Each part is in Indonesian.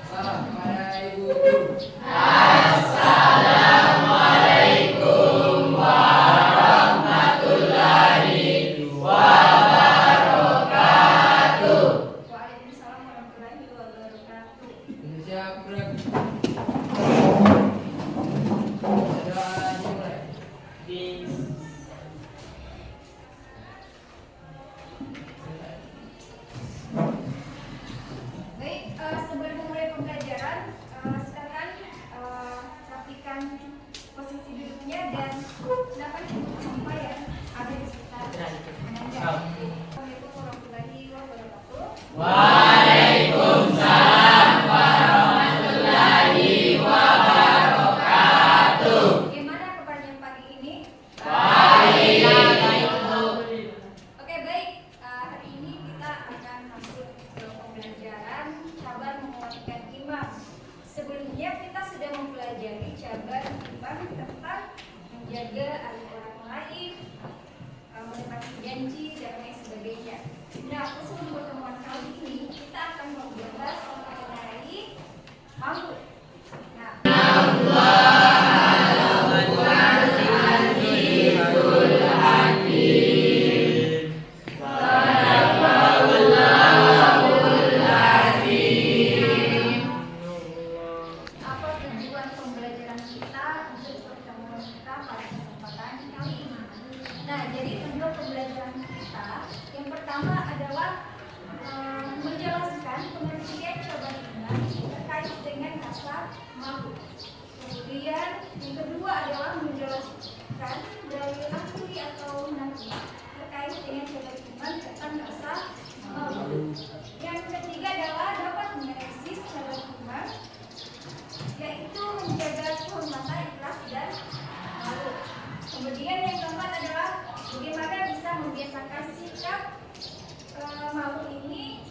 Salam pada ibu guru. Waalaikumsalam warahmatullahi wabarakatuh. Indonesia gerak. Doa dimulai. Baik, sebelum memulai pembelajaran, silakan rapikan posisi duduknya dan silakan duduk sampai yang ada di sekitar Anda. Assalamualaikum warahmatullahi wabarakatuh. Bagaimana kabarnya pagi ini? Oke, baik. Hari ini kita akan masuk ke pembelajaran cabang menguatkan iman. Sebelumnya kita sudah mempelajari cabang iman tentang menjaga aib orang lain, menepati janji dan lain sebagainya. Nah, khusus untuk pertemuan kali ini kita akan membahas mengenai malu. Nah, apa tujuan pembelajaran kita untuk pertemuan kita pada kesempatan kali ini? Nah, jadi tujuan pembelajaran kita yang pertama adalah menjelaskan pengertian cabang iman terkait dengan rasa malu. Kemudian yang kedua adalah menjelaskan dalil akli atau nafi terkait dengan cabang iman tentang rasa malu. Yang ketiga adalah dapat menganalisis cabang iman, yaitu menjaga kehormatan, ikhlas dan malu. Kemudian yang keempat adalah bagaimana bisa membiasakan sikap malu ini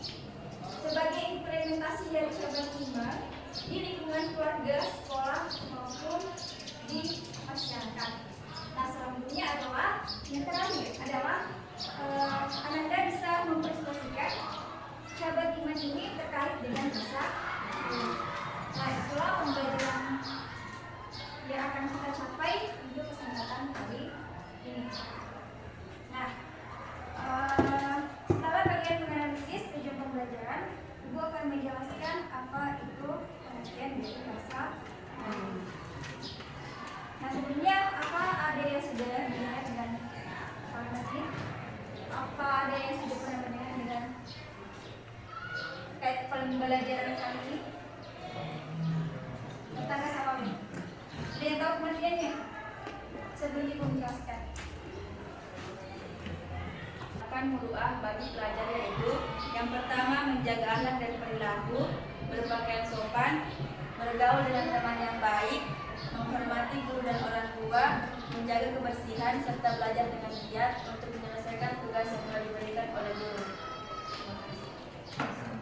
sebagai implementasi dari cabang iman di lingkungan keluarga, sekolah maupun di masyarakat. Nah, selanjutnya adalah yang terakhir adalah Anda bisa mempresentasikan cabang iman ini terkait dengan rasa malu. Nah, itulah pembelajaran yang akan kita capai untuk kesempatan kali ini. Nah, setelah kalian menganalisis tujuan pembelajaran, Ibu akan menjelaskan apa itu pengertian dari rasa malu. Nah, sebelumnya apa ada yang sudah mendengar dengan kalimat ini? Apa ada yang sudah pernah mendengar dengan terkait pembelajaran kali ini? Tentang rasa malu. Ada yang tahu pengertiannya? Sebelum Ibu menjelaskan. Muruah bagi pelajar yaitu yang pertama menjaga akhlak dan perilaku, berpakaian sopan, bergaul dengan teman yang baik, menghormati guru dan orang tua, menjaga kebersihan serta belajar dengan giat untuk menyelesaikan tugas yang telah diberikan oleh guru.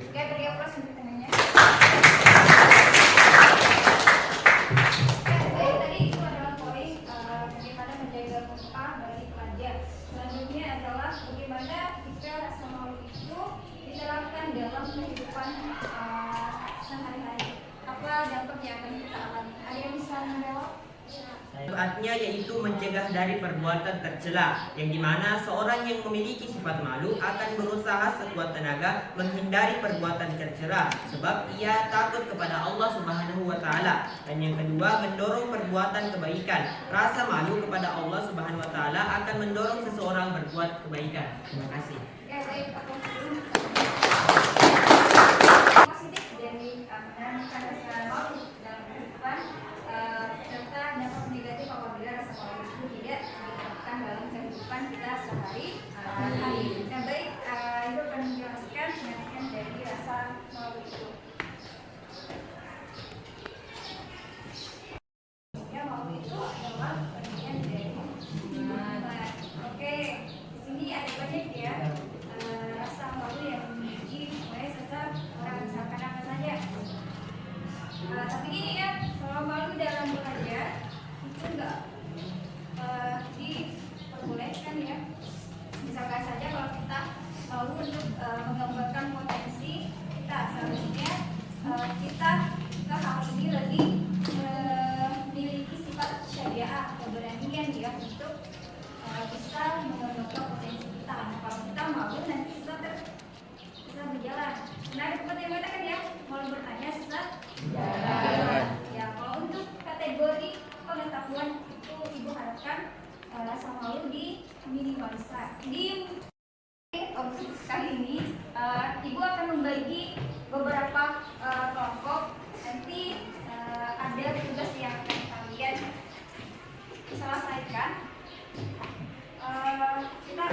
Oke, beri aplaus untuk tengahnya. Baik, tadi itu adalah poin bagaimana menjaga muka bagi pelajar. Selanjutnya adalah bagaimana jika rasa malu itu diterapkan dalam kehidupan sehari-hari. Apa dampak yang akan kita alami? Ada yang bisa menjawab? Artinya yaitu mencegah dari perbuatan tercela, yang dimana seorang yang memiliki sifat malu akan berusaha sekuat tenaga menghindari perbuatan tercela sebab ia takut kepada Allah Subhanahu wa taala. Dan yang kedua, mendorong perbuatan kebaikan. Rasa malu kepada Allah Subhanahu wa taala akan mendorong seseorang berbuat kebaikan. Terima kasih. Oke, baik, aku positif dari menanamkan rasa malu dalam kehidupan serta dampak negatif apabila rasa malu itu tidak diterapkan dalam kehidupan kita sehari-hari. Nah, baik, Ibu akan menjelaskan pengertian dari rasa malu itu. Ya, malu itu adalah bagian dari iman. Oke, di sini ada banyak ya. mengembangkan potensi kita. Seharusnya kita hal ini lebih memiliki sifat syariah, keberanian ya untuk bisa mengembangkan potensi kita. Kalau kita malu nanti kita bisa berjalan. Nah, seperti yang katakan ya, mau bertanya susah jalan. Ya, kalau untuk kategori pengetahuan itu ibu harapkan rasa malu diminimalisir. Di kali ini ibu akan membagi beberapa kelompok. Nanti ada tugas yang akan kalian selesaikan. Kita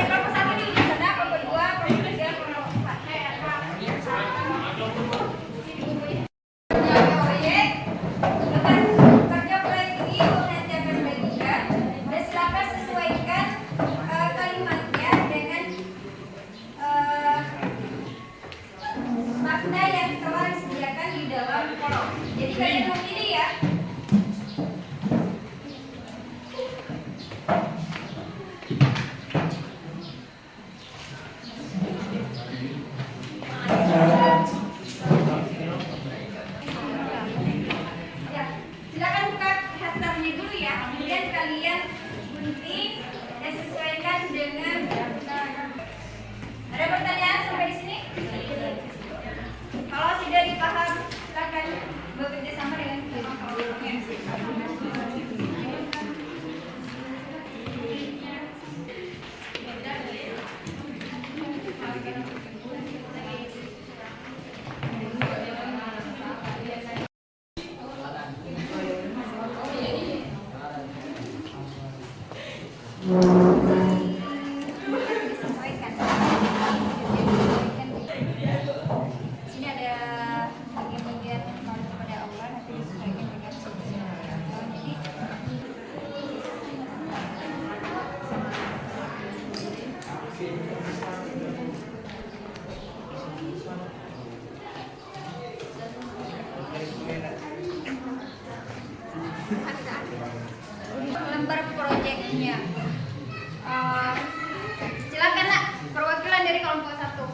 kelompok satu di sana, kelompok dua, kelompok tiga, kelompok empat. Kerja proyek ini nanti akan bagikan dan silakan sesuaikan kalimatnya dengan makna yang telah disediakan di dalam kolom. Jadi kalian memilih ya. Ya, silakan buka daftarnya dulu ya. Kemudian kalian gunting dan sesuaikan dengan. Ada pertanyaan sampai di sini? Kalau sudah dipaham, silakan bekerja sama dengan kelompoknya. Disesuaikan. Sini ada bagian-bagian malu kepada Allah, nanti disesuaikan dengan jadi lembar proyeknya. Silakan nak, perwakilan dari kelompok satu.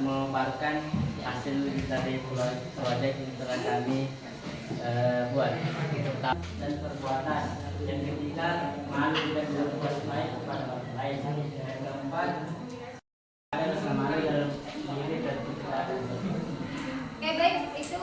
memaparkan hasil dari proyek yang telah kami buat dan perbuatan. Yang ketiga, malu dan berbuat baik kepada orang lain. Yang keempat, ada rasa malu dalam diri dan tidak. Oke, baik, itu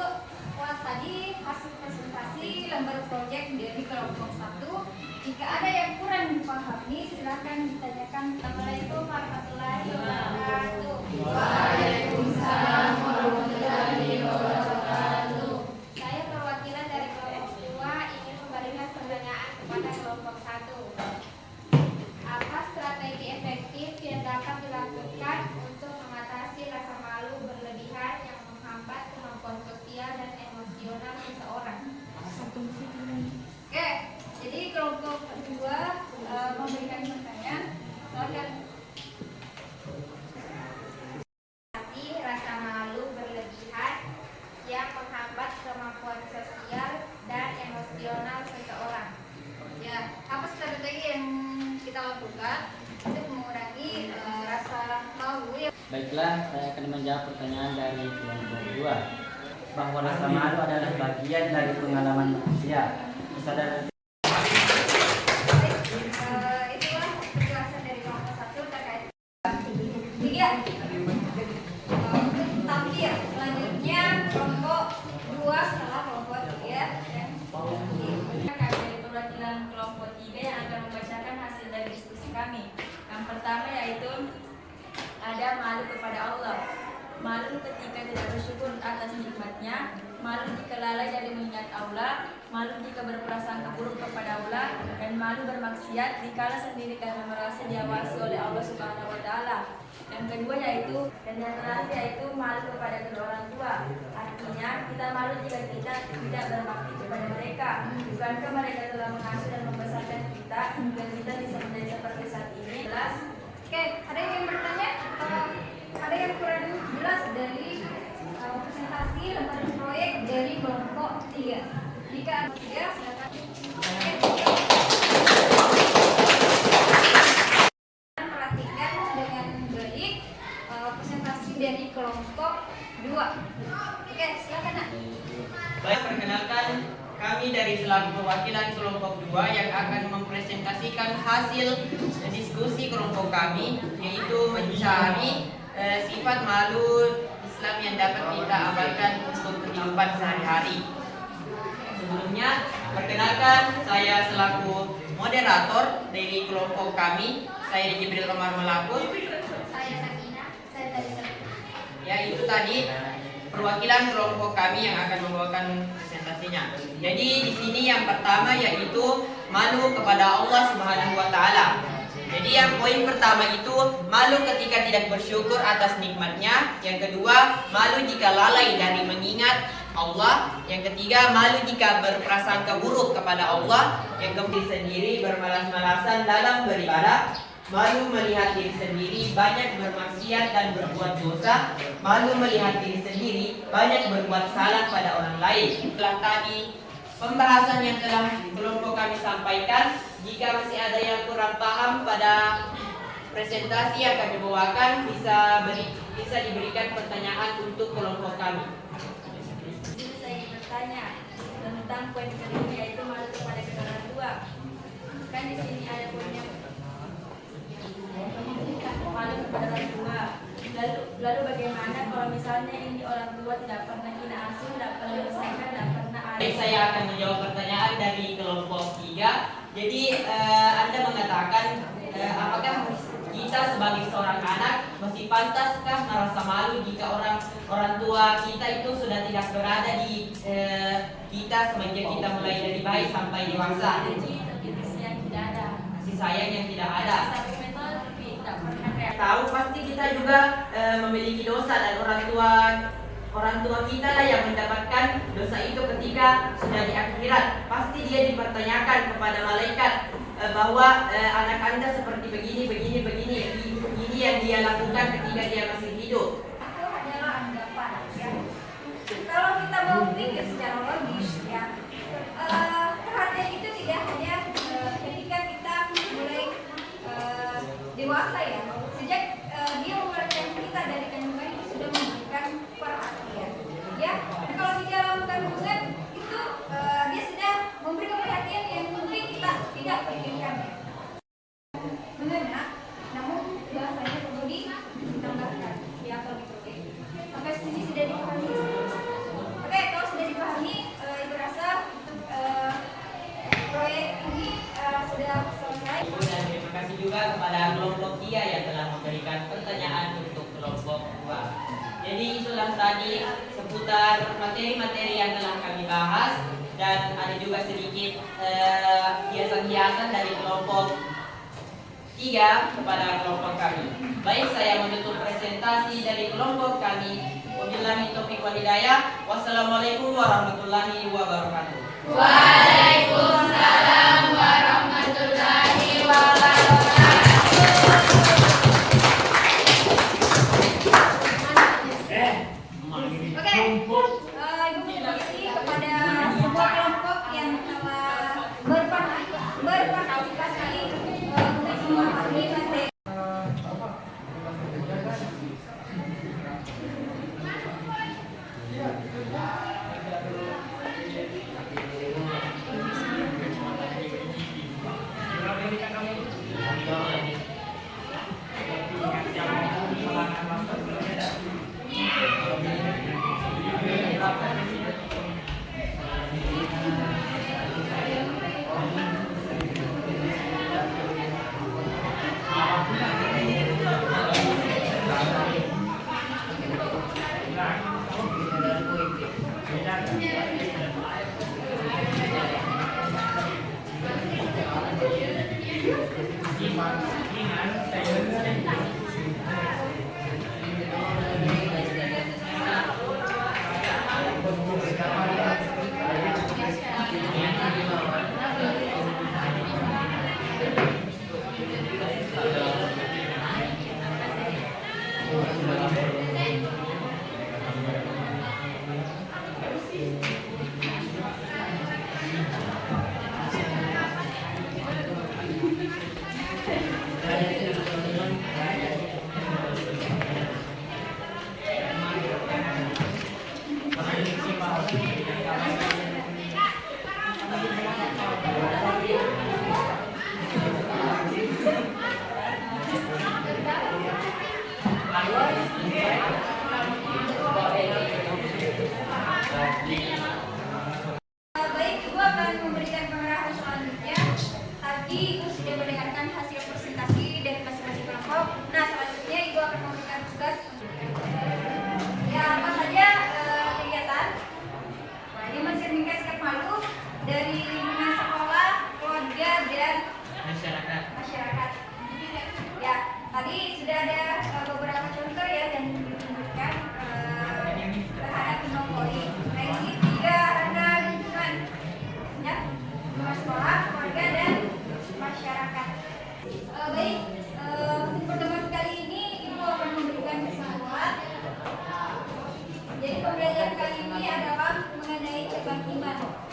tadi hasil presentasi lembar proyek dari kelompok satu. Jika ada yang kurang dipahami, silakan ditanyakan. Assalamualaikum warahmatullahi wabarakatuh. Waalaikumsalam warahmatullahi wabarakatuh. Saya perwakilan dari kelompok 2 ingin memberikan pertanyaan kepada kelompok 1. Apa strategi efektif yang dapat dilakukan untuk mengatasi rasa malu berlebihan yang menghambat kemampuan sosial dan emosional seseorang? Oke, jadi kelompok kedua memberikan pertanyaan. Silakan. Rasa malu berlebihan yang menghambat kemampuan sosial dan emosional seseorang. Ya, apa strategi yang kita lakukan untuk mengurangi rasa malu ya? Baiklah, saya akan menjawab pertanyaan dari kelompok 2 bahwa rasa malu adalah bagian dari pengalaman manusia. Kesadaran Itulah penjelasan dari kelompok 1 terkait 3. Tampil selanjutnya kelompok 2 setelah kelompok 3 dan Dari perwakilan kelompok 3 yang akan membacakan hasil dari diskusi kami. Yang pertama yaitu ada malu kepada Allah. Malu ketika tidak bersyukur atas nikmatnya, malu jika lalai dari mengingat Allah, malu jika berprasangka buruk kepada Allah, dan malu bermaksiat dikala sendiri karena merasa diawasi oleh Allah Subhanahu wa taala. Yang kedua yaitu dan yang terakhir yaitu malu kepada kedua orang tua. Artinya kita malu jika kita tidak berbakti kepada mereka. Bukankah mereka telah mengasuh dan membesarkan kita hingga kita bisa menjadi seperti saat ini? Jelas? Oke, ada yang bertanya? Ada yang kurang jelas dari 3. Jika ada 3, silakan. Perhatikan dengan baik presentasi dari kelompok 2. Oke, silakan Nak. Baik, perkenalkan kami dari selaku perwakilan kelompok 2 yang akan mempresentasikan hasil diskusi kelompok kami, yaitu mencari sifat malu Islam yang dapat kita amalkan untuk kehidupan sehari-hari. Sebelumnya, perkenalkan saya selaku moderator dari kelompok kami, saya Jibril Omar Melakun. Saya Sakina, saya dari Ya, itu tadi perwakilan kelompok kami yang akan membawakan presentasinya. Jadi di sini yang pertama yaitu malu kepada Allah Subhanahu wa taala. Jadi yang poin pertama itu malu ketika tidak bersyukur atas nikmatnya. Yang kedua, malu jika lalai dari mengingat Allah. Yang ketiga, malu jika berprasangka buruk kepada Allah. Yang keempat, sendiri bermalas-malasan dalam beribadah. Malu melihat diri sendiri banyak bermaksiat dan berbuat dosa. Malu melihat diri sendiri banyak berbuat salah pada orang lain. Setelah tadi pembahasan yang telah kelompok kami sampaikan, jika masih ada yang kurang paham pada presentasi yang kami bawakan, bisa diberikan pertanyaan untuk kelompok kami. Jadi saya ingin bertanya tentang poin kedua, yaitu malu kepada kedua orang tua. Kan di sini ada poinnya malu kepada orang tua. Lalu bagaimana kalau misalnya ini orang tua tidak pernah hina asuh, tidak pernah bersangka, tidak pernah ada. Baik, saya akan menjawab pertanyaan dari kelompok 3. Jadi Anda mengatakan apakah kita sebagai seorang anak masih pantaskah merasa malu jika orang tua kita itu sudah tidak berada di kita semenjak kita mulai dari bayi sampai dewasa? Kasih yang tidak ada. Kasih sayang yang tidak ada. Satu metode tapi tidak pernah kayak. Tahu pasti kita juga memiliki dosa, dan orang tua kita lah yang mendapatkan dosa itu ketika sudah di akhirat. Pasti dia dipertanyakan kepada malaikat bahwa anak Anda seperti begini. Ini yang dia lakukan ketika dia masih hidup. Itu adalah anggapan ya. Kalau kita mau pikir secara logis ya, perhatian itu tidak hanya ketika kita mulai dewasa ya. Sejak dia memperhatikan kita dari kandungan itu sudah memberikan perhatian ya. Dan kalau tidak lakukan hubungan itu dia sudah memberikan perhatian yang mungkin kita tidak pikirkan. Mengena, namun bahasanya perlu ditambahkan ya kalau gitu. Sampai sini sudah dipahami. Oke, kalau sudah dipahami, ibu rasa proyek ini sudah selesai. Dan terima kasih juga kepada kelompok 3 yang telah memberikan pertanyaan untuk kelompok 2. Jadi itulah tadi seputar materi-materi yang telah kami bahas, dan ada juga sedikit hiasan-hiasan dari kelompok 3 kepada kelompok kami. Baik, saya menutup presentasi dari kelompok kami. Wabillahi taufiq wal hidayah. Wassalamualaikum warahmatullahi wabarakatuh. Waalaikumsalam warahmatullahi wabarakatuh. Oke, Ibu berterima kepada semua kelompok yang telah berpartisipasi untuk memahami materi.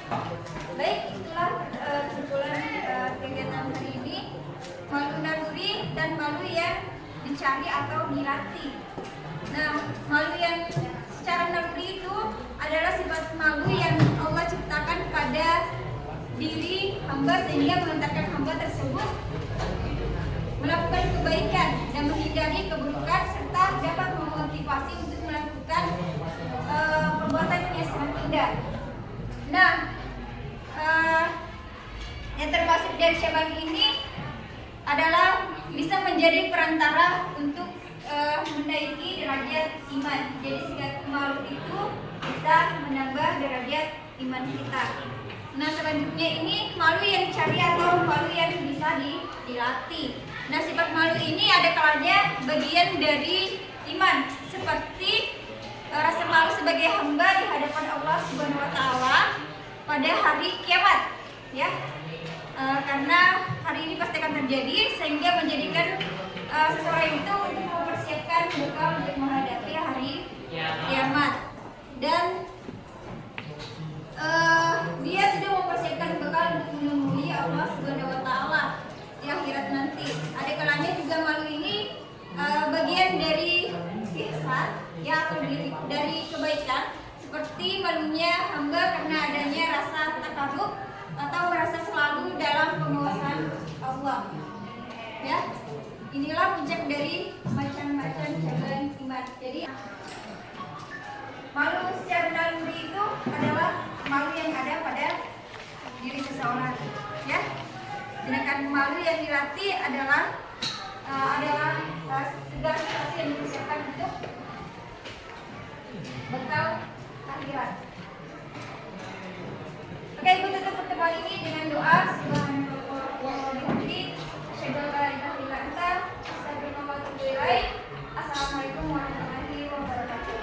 Baik, itulah kesimpulan kegiatan hari ini. Malu naluri dan malu yang dicari atau dilatih. Nah, malu yang secara naluri itu adalah sifat malu yang Allah ciptakan pada diri hamba sehingga mengantarkan hamba tersebut melakukan kebaikan dan menghindari keburukan serta dapat memotivasi untuk melakukan perbuatan yang sangat indah. Nah, yang termasuk dari cabang ini adalah bisa menjadi perantara untuk menaiki derajat iman. Jadi sifat malu itu bisa menambah derajat iman kita. Nah, selanjutnya ini malu yang dicari atau malu yang bisa dilatih. Nah, sifat malu ini ada kalanya bagian dari iman, seperti rasa malu sebagai hamba di hadapan Allah Subhanahu wa taala pada hari kiamat, ya. Karena hari ini pasti akan terjadi sehingga menjadikan seseorang itu untuk mempersiapkan bekal untuk menghadapi hari kiamat. Dan dia sudah mempersiapkan bekal untuk menemui Allah Subhanahu wa taala di akhirat nanti. Ada kalanya juga malu ini bagian dari ihsan, ya, atau dari kebaikan, seperti malunya hamba karena adanya rasa takarub atau merasa selalu dalam pengawasan Allah. Ya, inilah puncak dari macam-macam cabang iman. Jadi malu secara naluri itu adalah malu yang ada pada diri seseorang, ya. Sedangkan malu yang dilatih adalah segala sesuatu yang dipersiapkan untuk bekal akhirat. Oke, ibu tutup pertemuan ini dengan doa. Assalamualaikum warahmatullahi wabarakatuh.